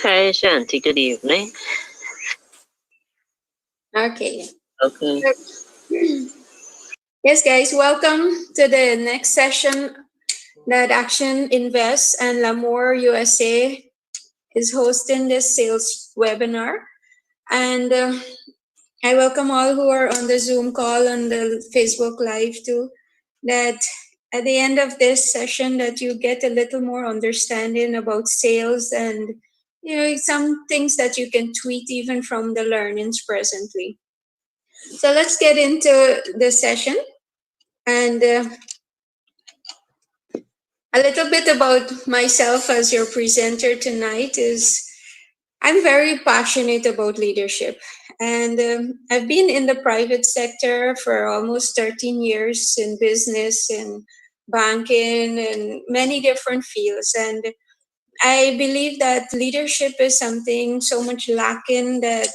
Hi, Shanti. Good evening. Okay. Okay. Yes, guys, welcome to the next session that Action Invest and L'Amour USA is hosting this sales webinar. And I welcome all who are on the Zoom call on the Facebook Live too, that at the end of this session that you get a little more understanding about sales and some things that you can tweet even from the learnings presently. So let's get into the session. And a little bit about myself as your presenter tonight is I'm very passionate about leadership. And I've been in the private sector for almost 13 years in business and banking and many different fields. And I believe that leadership is something so much lacking that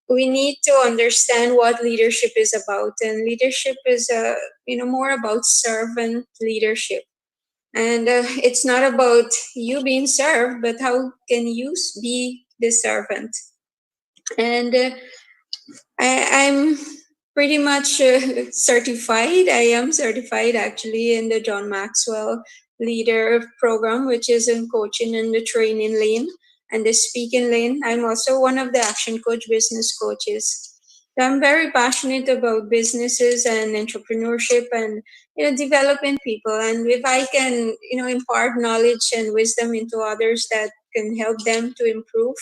we need to understand what leadership is about. And leadership is more about servant leadership, and it's not about you being served, but how can you be the servant. And I'm pretty much certified. I am certified actually in the John Maxwell Leader Program, which is in coaching in the training lane and the speaking lane. I'm also one of the Action Coach business coaches. So I'm very passionate about businesses and entrepreneurship and developing people. And if I can impart knowledge and wisdom into others that can help them to improve,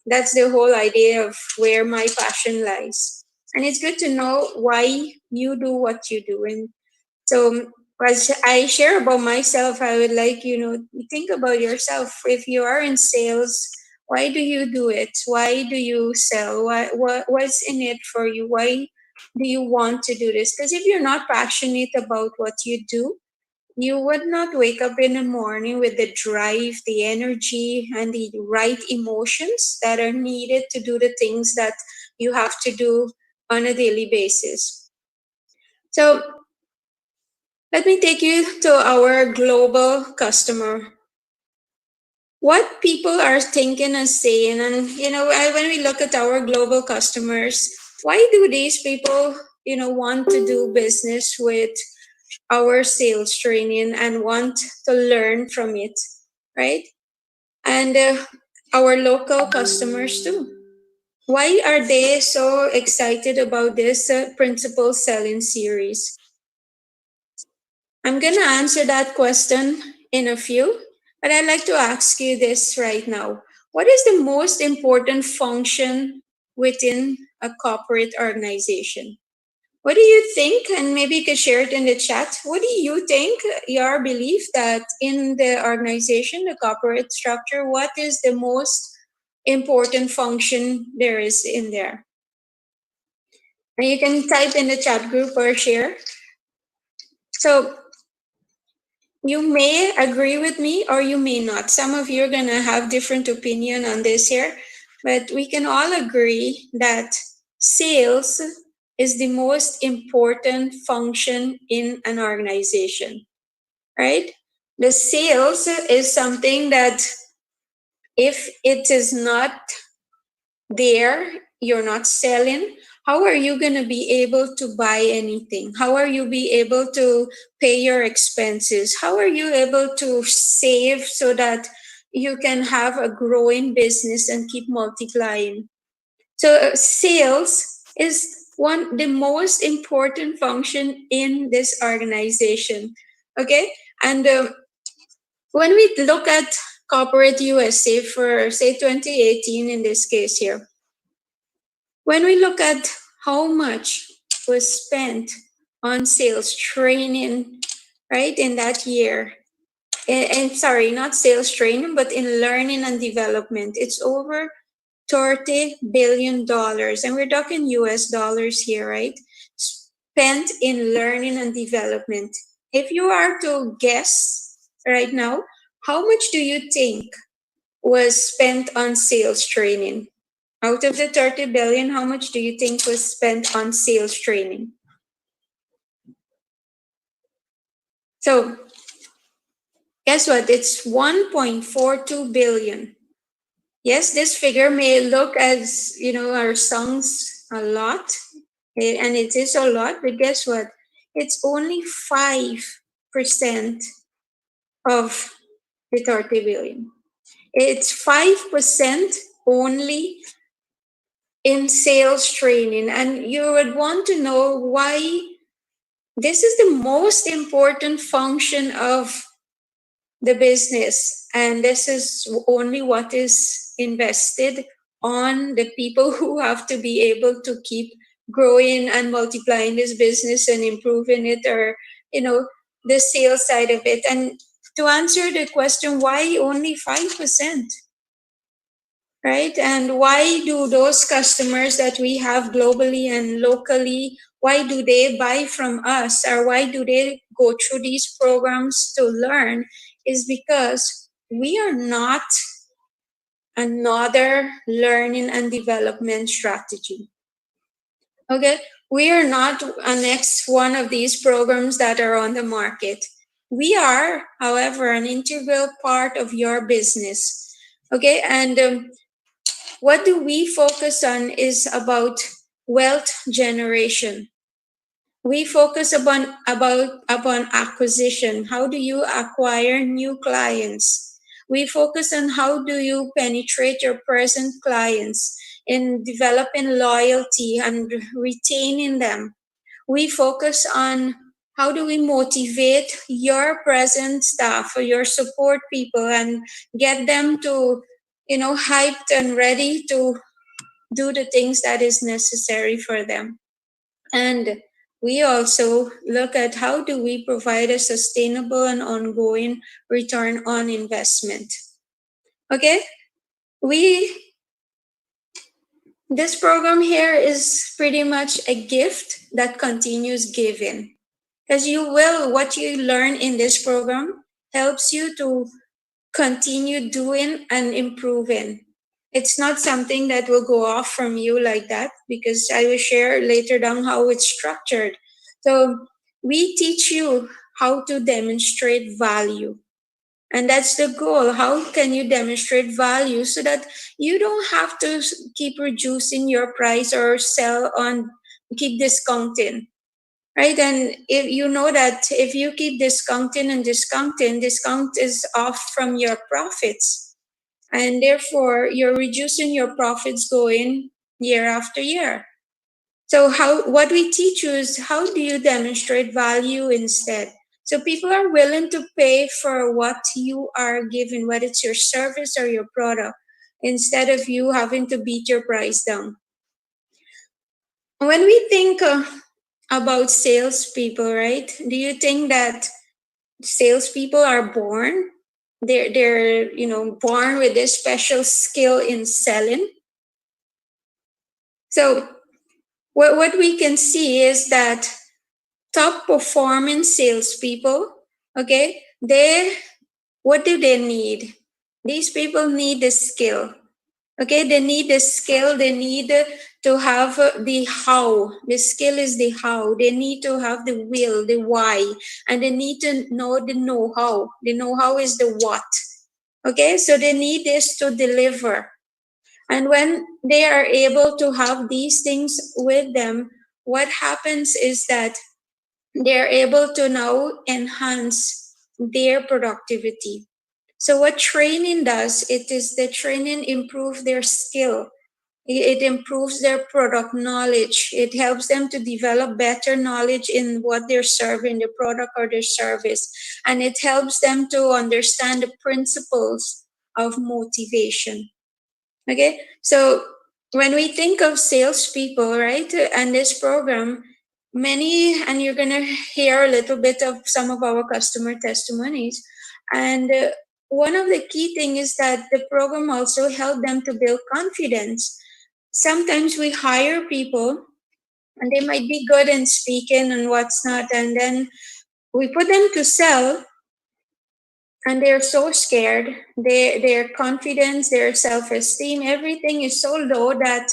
that's the whole idea of where my passion lies. And it's good to know why you do what you do. And so, as I share about myself, I would like think about yourself. If you are in sales, why do you do it? Why do you sell? What's in it for you? Why do you want to do this? Because if you're not passionate about what you do, you would not wake up in the morning with the drive, the energy, and the right emotions that are needed to do the things that you have to do on a daily basis. So, let me take you to our global customer. What people are thinking and saying, and when we look at our global customers, why do these people, want to do business with our sales training and want to learn from it, right? And our local customers too. Why are they so excited about this principal selling series? I'm going to answer that question in a few, but I'd like to ask you this right now. What is the most important function within a corporate organization? What do you think? And maybe you could share it in the chat. What do you think, your belief that in the organization, the corporate structure, what is the most important function there is in there? And you can type in the chat group or share. So you may agree with me or you may not. Some of you are going to have different opinion on this here, but we can all agree that sales is the most important function in an organization, right? The sales is something that if it is not there, you're not selling, how are you going to be able to buy anything? How are you be able to pay your expenses? How are you able to save so that you can have a growing business and keep multiplying? So sales is the most important function in this organization. Okay, and when we look at corporate USA for say 2018 in this case here, when we look at how much was spent on sales training, right, in that year, and sorry, not sales training, but in learning and development, it's over $30 billion. And we're talking US dollars here, right? Spent in learning and development. If you are to guess right now, how much do you think was spent on sales training? Out of the 30 billion, how much do you think was spent on sales training? So, guess what? It's 1.42 billion. Yes, this figure may look as, our songs a lot, and it is a lot, but guess what? It's only 5% of the 30 billion. It's 5% only in sales training. And you would want to know why this is the most important function of the business. And this is only what is invested on the people who have to be able to keep growing and multiplying this business and improving it, or, the sales side of it. And to answer the question, why only 5%? Right? And why do those customers that we have globally and locally, why do they buy from us, or why do they go through these programs to learn? Is because we are not another learning and development strategy. Okay? We are not a next one of these programs that are on the market. We are, however, an integral part of your business. Okay? And what do we focus on is about wealth generation. We focus upon acquisition. How do you acquire new clients? We focus on how do you penetrate your present clients in developing loyalty and retaining them. We focus on how do we motivate your present staff or your support people and get them to, hyped and ready to do the things that is necessary for them. And we also look at how do we provide a sustainable and ongoing return on investment. Okay? This program here is pretty much a gift that continues giving. Because what you learn in this program helps you to continue doing and improving. It's not something that will go off from you like that, because I will share later down how it's structured. So we teach you how to demonstrate value. And that's the goal. How can you demonstrate value so that you don't have to keep reducing your price or keep discounting? Right? And if you know that if you keep discounting and discounting, discount is off from your profits. And therefore, you're reducing your profits going year after year. So what we teach you is how do you demonstrate value instead? So people are willing to pay for what you are giving, whether it's your service or your product, instead of you having to beat your price down. When we think about salespeople, right? Do you think that salespeople are born? They're born with this special skill in selling. So what we can see is that top performing salespeople, okay, what do they need? These people need the skill. Okay, they need the skill. They need to have the how. The skill is the how. They need to have the will, the why, and they need to know the know-how. The know-how is the what. Okay, so they need this to deliver. And when they are able to have these things with them, what happens is that they're able to now enhance their productivity. So what training does, it is the training improve their skill. It improves their product knowledge. It helps them to develop better knowledge in what they're serving, the product or their service. And it helps them to understand the principles of motivation. Okay, so when we think of salespeople, right, and this program, and you're going to hear a little bit of some of our customer testimonies. And one of the key things is that the program also helped them to build confidence. Sometimes we hire people and they might be good in speaking and what's not, and then we put them to sell and they're so scared. Their confidence, their self-esteem, everything is so low that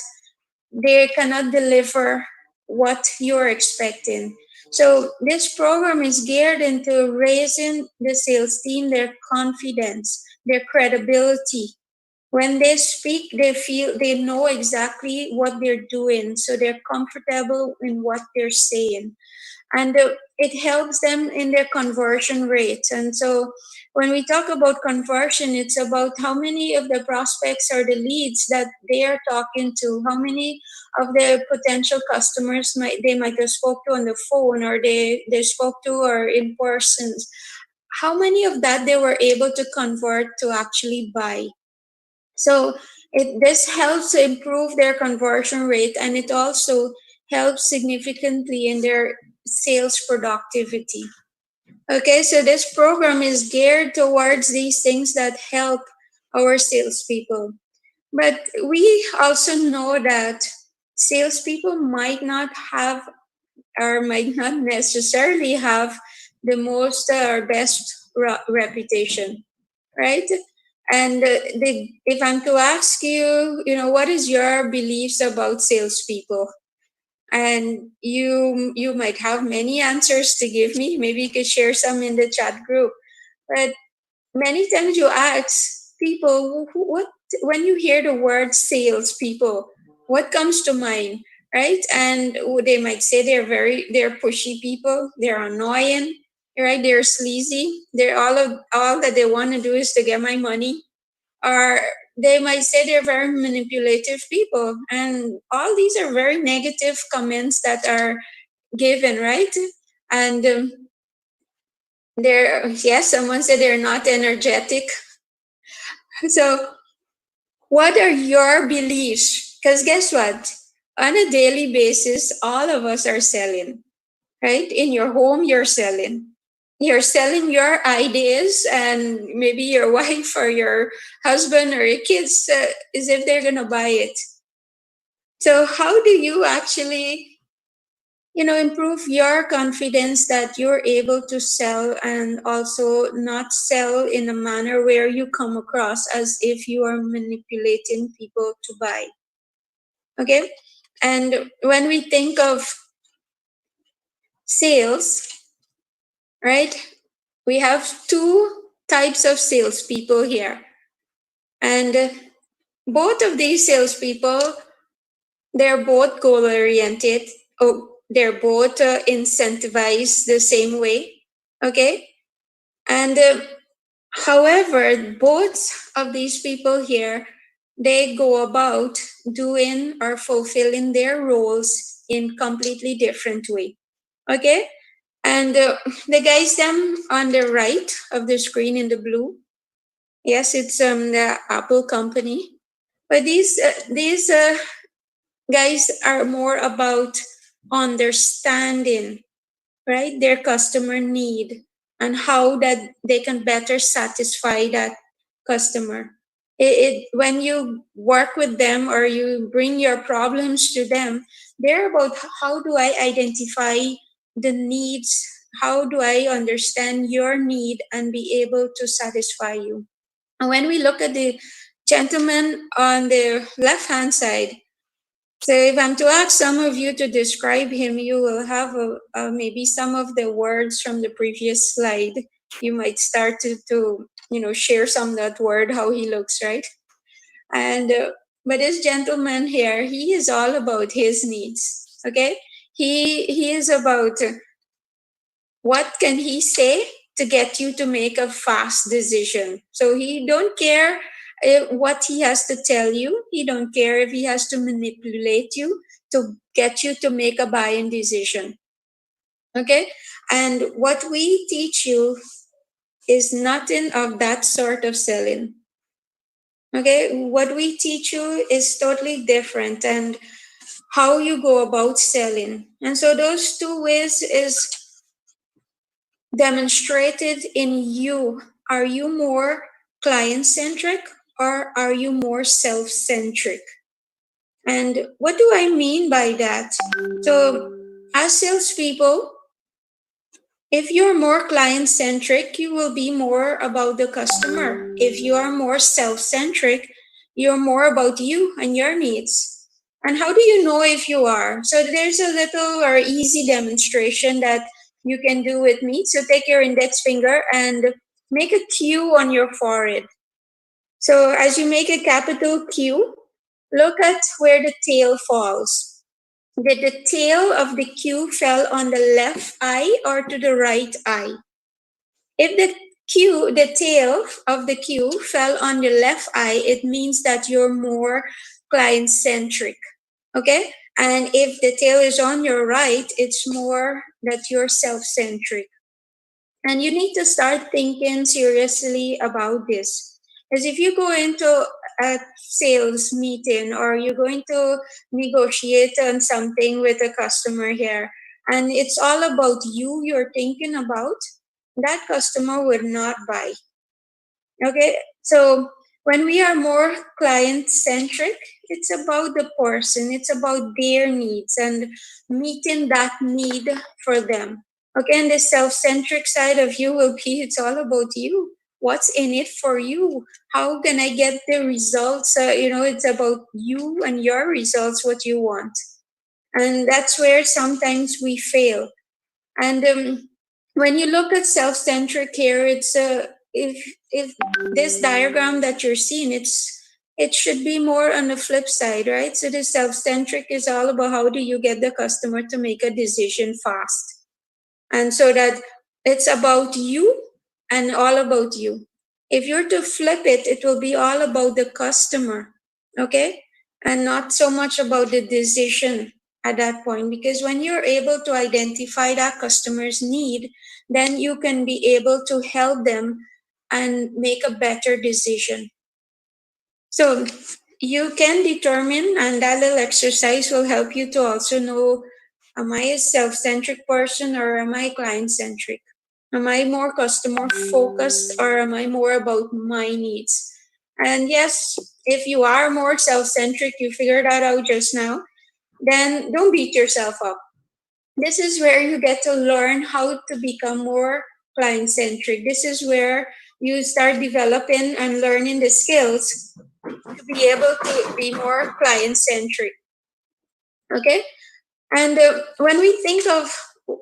they cannot deliver what you're expecting. So this program is geared into raising the sales team, their confidence, their credibility. When they speak, they know exactly what they're doing, so they're comfortable in what they're saying, and it helps them in their conversion rates. And so when we talk about conversion, it's about how many of the prospects or the leads that they are talking to, how many of the potential customers they might have spoke to on the phone, or they spoke to or in person, how many of that they were able to convert to actually buy. So this helps improve their conversion rate, and it also helps significantly in their sales productivity. Okay, so this program is geared towards these things that help our salespeople. But we also know that salespeople might not have, or might not necessarily have, the most or best reputation, right? And if I'm to ask you, what is your beliefs about salespeople? And you might have many answers to give me. Maybe you could share some in the chat group. But many times you ask people, what when you hear the word salespeople, what comes to mind, right? And they might say they're pushy people, they're annoying, right? They're sleazy. They're all that they want to do is to get my money, or they might say they're very manipulative people, and all these are very negative comments that are given, right? And they're yes, someone said they're not energetic. So what are your beliefs? Because guess what, on a daily basis all of us are selling, right? In your home you're selling your ideas, and maybe your wife or your husband or your kids is if they're going to buy it. So how do you actually, improve your confidence that you're able to sell, and also not sell in a manner where you come across as if you are manipulating people to buy? Okay. And when we think of sales, right, we have two types of salespeople here. And both of these salespeople, they're both goal oriented. Oh, they're both incentivized the same way. Okay. And however, both of these people here, they go about doing or fulfilling their roles in completely different way. Okay. And the guys them on the right of the screen in the blue, yes, it's the Apple company. But these guys are more about understanding, right, their customer need, and how that they can better satisfy that customer. When you work with them or you bring your problems to them, they're about how do I identify the needs, how do I understand your need and be able to satisfy you. And when we look at the gentleman on the left hand side, so if I'm to ask some of you to describe him, you will have maybe some of the words from the previous slide. You might start to share some of that word, how he looks, right? And but this gentleman here, he is all about his needs. Okay, he is about what can he say to get you to make a fast decision. So he don't care what he has to tell you. He don't care if he has to manipulate you to get you to make a buying decision. Okay, and what we teach you is nothing of that sort of selling. Okay, what we teach you is totally different, and how you go about selling. And so those two ways is demonstrated in you. Are you more client centric, or are you more self centric? And what do I mean by that? So, as salespeople, if you're more client centric, you will be more about the customer. If you are more self centric, you're more about you and your needs. And how do you know if you are? So there's a little or easy demonstration that you can do with me. So take your index finger and make a Q on your forehead. So as you make a capital Q, look at where the tail falls. Did the tail of the Q fell on the left eye or to the right eye? If the tail of the Q fell on the left eye, it means that you're more client-centric. Okay? And if the tail is on your right, it's more that you're self-centric. And you need to start thinking seriously about this. Because if you go into a sales meeting or you're going to negotiate on something with a customer here, and it's all about you're thinking about, that customer would not buy. Okay, so when we are more client centric, it's about the person, it's about their needs and meeting that need for them. Okay, and the self centric side of you will be it's all about you. What's in it for you? How can I get the results? It's about you and your results, what you want. And that's where sometimes we fail. And when you look at self-centric here, it's if this diagram that you're seeing, it should be more on the flip side, right? So the self-centric is all about how do you get the customer to make a decision fast, and so that it's about you and all about you. If you're to flip it, it will be all about the customer, okay, and not so much about the decision at that point, because when you're able to identify that customer's need, then you can be able to help them and make a better decision. So you can determine, and that little exercise will help you to also know, am I a self-centric person or am I client-centric? Am I more customer focused or am I more about my needs? And yes, if you are more self-centric, you figured that out just now, then don't beat yourself up. This is where you get to learn how to become more client centric. This is where you start developing and learning the skills to be able to be more client centric. Okay? And when we think of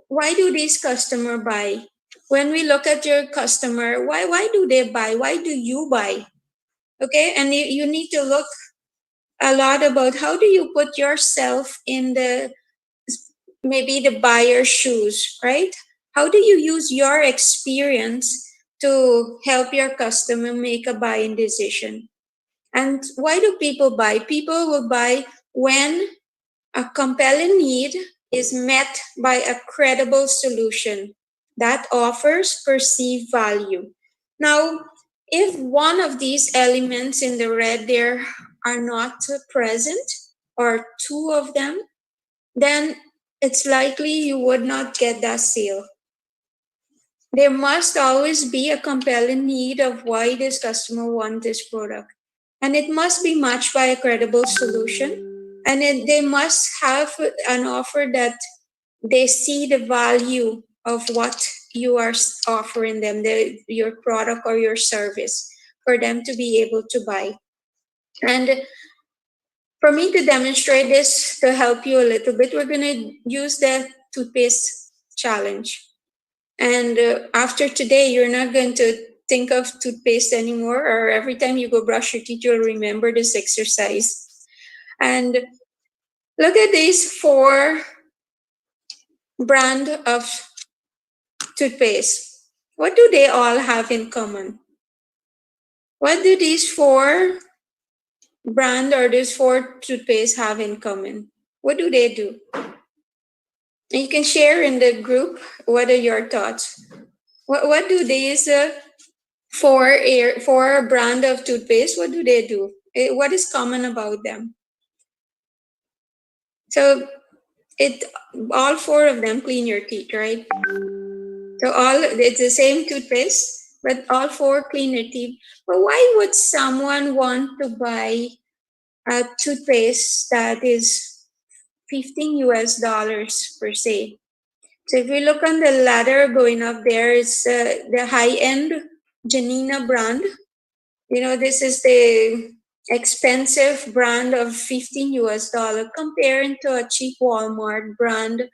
why do these customer buy? When we look at your customer, why do they buy? Why do you buy? Okay? And you need to look a lot about how do you put yourself in the maybe the buyer's shoes, right? How do you use your experience to help your customer make a buying decision? And why do people buy? People will buy when a compelling need is met by a credible solution that offers perceived value. Now, if one of these elements in the red there are not present, or two of them, then it's likely you would not get that sale. There must always be a compelling need of why this customer wants this product. And it must be matched by a credible solution. And they must have an offer that they see the value of what you are offering them, your product or your service, for them to be able to buy. And for me to demonstrate this to help you a little bit, we're going to use the toothpaste challenge. And after today, you're not going to think of toothpaste anymore, or every time you go brush your teeth, you'll remember this exercise. And look at these 4 brand of toothpaste. What do they all have in common? What do these 4 brand or these 4 toothpaste have in common? What do they do? And you can share in the group what are your thoughts. What do these 4 brand of toothpaste, what do they do? What is common about them? So all 4 of them clean your teeth, right? So it's the same toothpaste, but all 4 clean your teeth. But why would someone want to buy a toothpaste that is $15 per se? So if we look on the ladder going up there, it's the high-end Janina brand. This is the expensive brand of $15 comparing to a cheap Walmart brand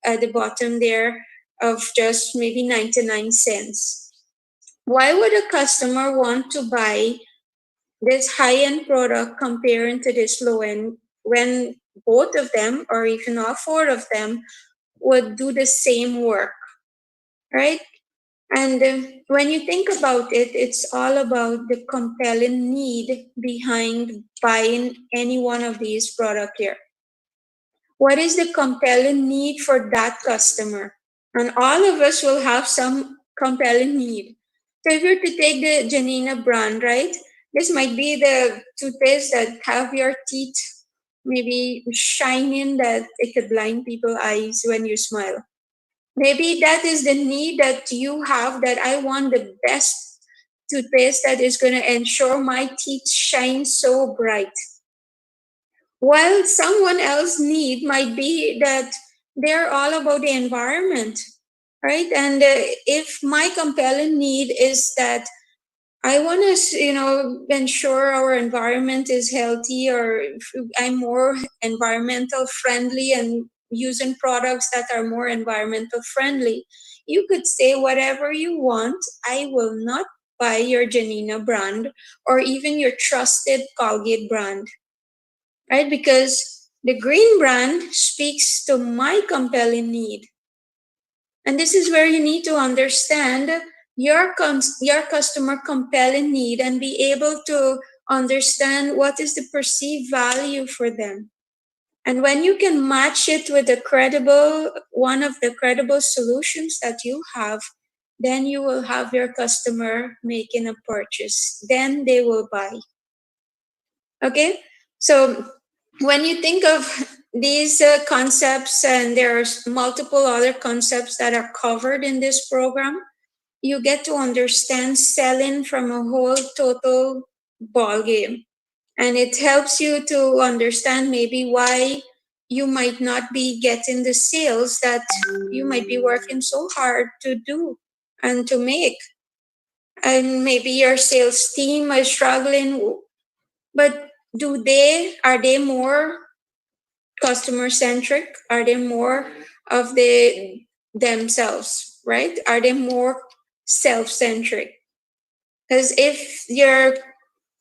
at the bottom there of just maybe 99 cents. Why would a customer want to buy this high-end product comparing to this low-end, when both of them or even all four of them would do the same work, right? And when you think about it, it's all about the compelling need behind buying any one of these products here. What is the compelling need for that customer? And all of us will have some compelling need. So if you're to take the Janina brand, right? This might be the toothpaste that have your teeth maybe shining that it could blind people's eyes when you smile. Maybe that is the need that you have, that I want the best toothpaste that is going to ensure my teeth shine so bright. While someone else's need might be that they're all about the environment, right? And if my compelling need is that I want to, ensure our environment is healthy, or I'm more environmental friendly and using products that are more environmental friendly. You could say whatever you want. I will not buy your Janina brand or even your trusted Colgate brand, right? Because the green brand speaks to my compelling need. And this is where you need to understand your customer compelling need and be able to understand what is the perceived value for them. And when you can match it with one of the credible solutions that you have, then you will have your customer making a purchase. Then they will buy. Okay? So when you think of these concepts, and there's multiple other concepts that are covered in this program, you get to understand selling from a whole total ball game. And it helps you to understand maybe why you might not be getting the sales that you might be working so hard to do and to make. And maybe your sales team is struggling, but are they more customer centric? Are they more of themselves, right? Are they more self-centric? Because if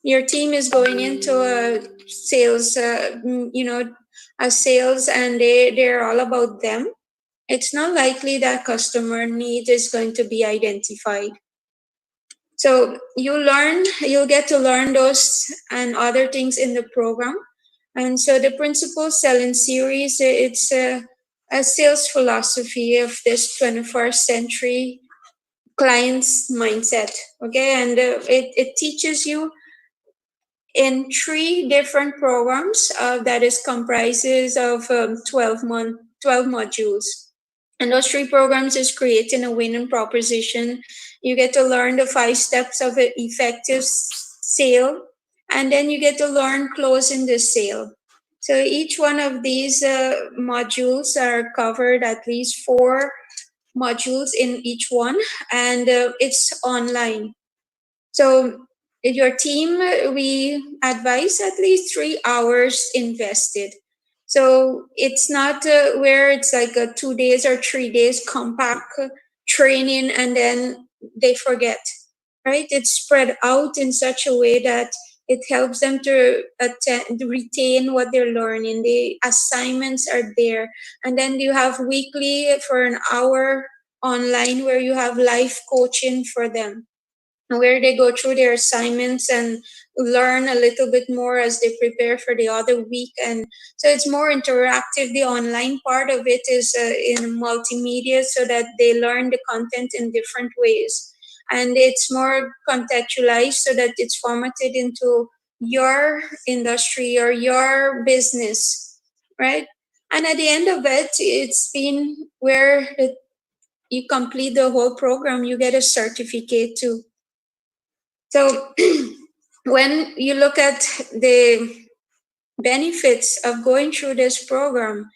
your team is going into a sales, a sales, and they're all about them, it's not likely that customer need is going to be identified. So you'll get to learn those and other things in the program. And so the principal selling series, it's a sales philosophy of this 21st century client's mindset. Okay, and it teaches you in 3 different programs that is comprises of 12 modules. And those 3 programs is creating a winning proposition. You get to learn the 5 steps of an effective sale, and then you get to learn closing the sale. So each one of these modules are covered, at least 4 modules in each one, and it's online. So your team, we advise at least 3 hours invested. So it's not where it's like a 2 days or 3 days compact training and then they forget, right? It's spread out in such a way that it helps them to retain what they're learning. The assignments are there. And then you have weekly for an hour online where you have live coaching for them, where they go through their assignments and learn a little bit more as they prepare for the other week. And so it's more interactive. The online part of it is in multimedia, so that they learn the content in different ways. And it's more contextualized, so that it's formatted into your industry or your business, right? And at the end of it, it's been where you complete the whole program, you get a certificate too. So when you look at the benefits of going through this program,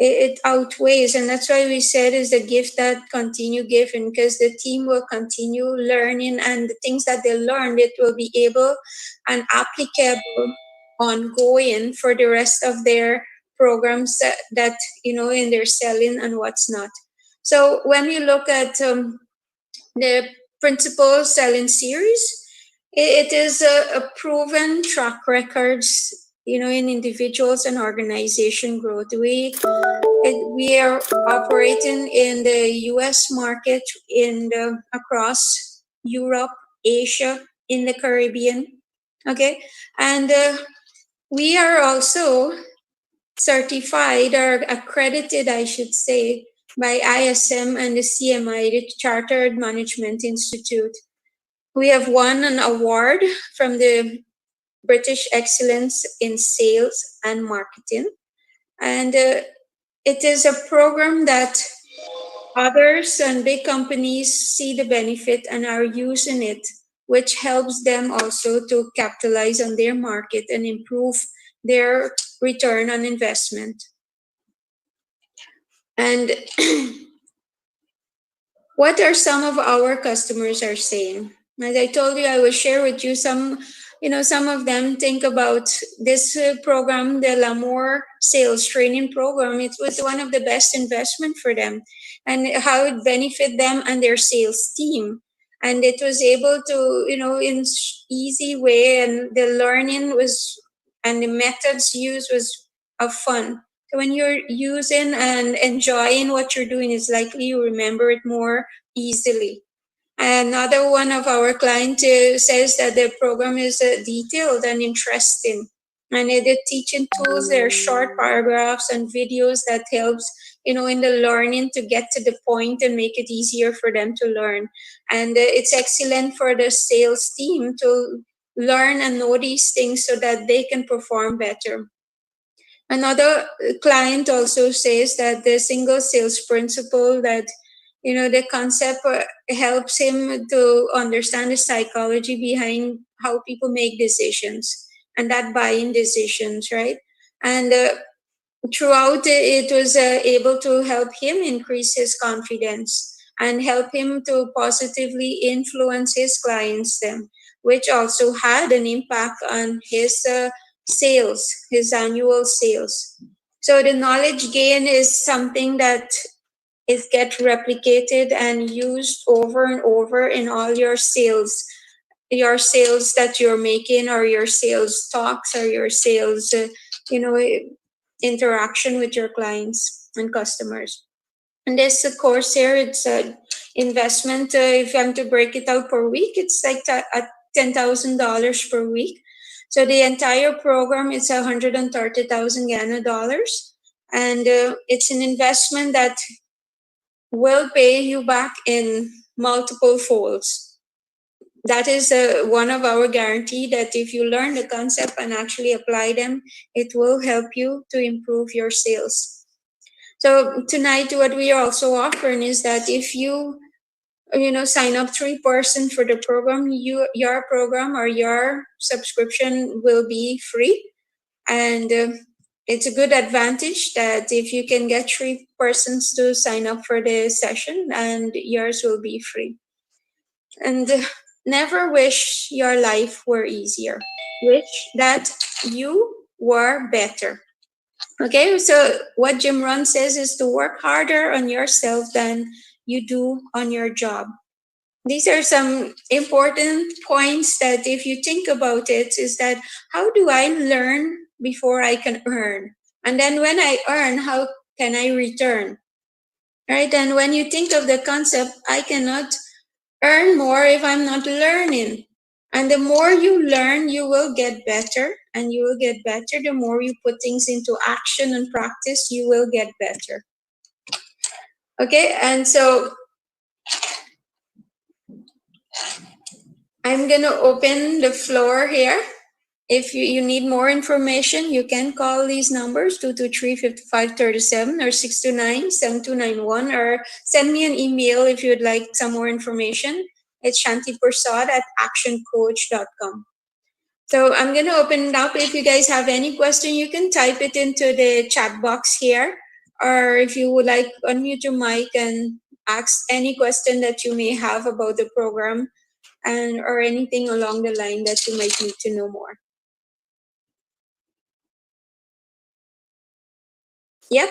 it outweighs, and that's why we said is the gift that continue giving, because the team will continue learning, and the things that they learned, it will be able and applicable ongoing for the rest of their programs that in their selling and what's not. So when we look at the principal selling series, It is a proven track records, in individuals and organization growth. We are operating in the U.S. market, across Europe, Asia, in the Caribbean. Okay, and we are also certified or accredited, I should say, by ISM and the CMI, the Chartered Management Institute. We have won an award from the British Excellence in Sales and Marketing. And it is a program that others and big companies see the benefit and are using it, which helps them also to capitalize on their market and improve their return on investment. And what are some of our customers are saying? As I told you, I will share with you some, some of them think about this program, the L'Amour sales training program. It was one of the best investment for them, and how it benefit them and their sales team. And it was able to, in easy way, and the learning was, and the methods used was of fun. So when you're using and enjoying what you're doing, it's likely you remember it more easily. Another one of our clients says that the program is detailed and interesting. And the teaching tools, there are short paragraphs and videos that helps, in the learning to get to the point and make it easier for them to learn. And it's excellent for the sales team to learn and know these things so that they can perform better. Another client also says that the single sales principle, that the concept helps him to understand the psychology behind how people make decisions, and that buying decisions, right? And throughout it was able to help him increase his confidence and help him to positively influence his clients then, which also had an impact on his sales, his annual sales. So the knowledge gain is something that is get replicated and used over and over in all your sales that you're making, or your sales talks, or your sales interaction with your clients and customers. And this course here, it's an investment. If I'm to break it out per week, it's like $10,000 per week. So the entire program is 130,000 Ghana dollars, and it's an investment that will pay you back in multiple folds. That is one of our guarantee, that if you learn the concept and actually apply them, it will help you to improve your sales. So tonight, what we are also offering is that if you sign up 3% for the program, your program or your subscription will be free. And it's a good advantage that if you can get 3 persons to sign up for the session, and yours will be free. And never wish your life were easier. Wish that you were better. Okay, so what Jim Rohn says is to work harder on yourself than you do on your job. These are some important points that, if you think about it, is that how do I learn before I can earn? And then when I earn, how can I return? Right? And when you think of the concept, I cannot earn more if I'm not learning. And the more you learn, you will get better, and you will get better. The more you put things into action and practice, you will get better. Okay, and so I'm going to open the floor here. If you need more information, you can call these numbers 223-5537 or 629-7291, or send me an email if you'd like some more information. It's Shanti Persaud at actioncoach.com. So I'm going to open it up. If you guys have any question, you can type it into the chat box here, or if you would like, unmute your mic and ask any question that you may have about the program, and or anything along the line that you might need to know more. Yep.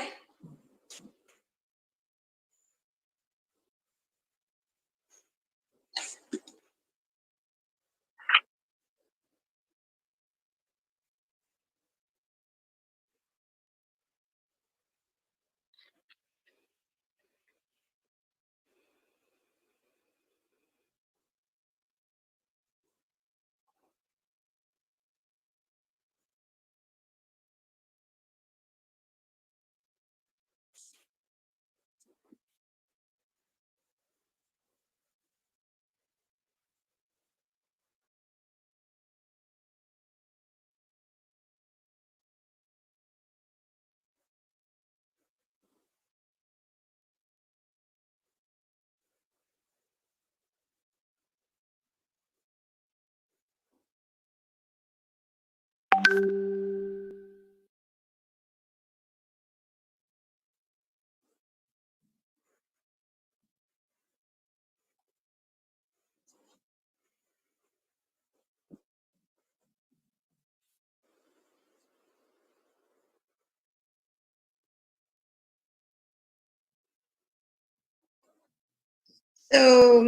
So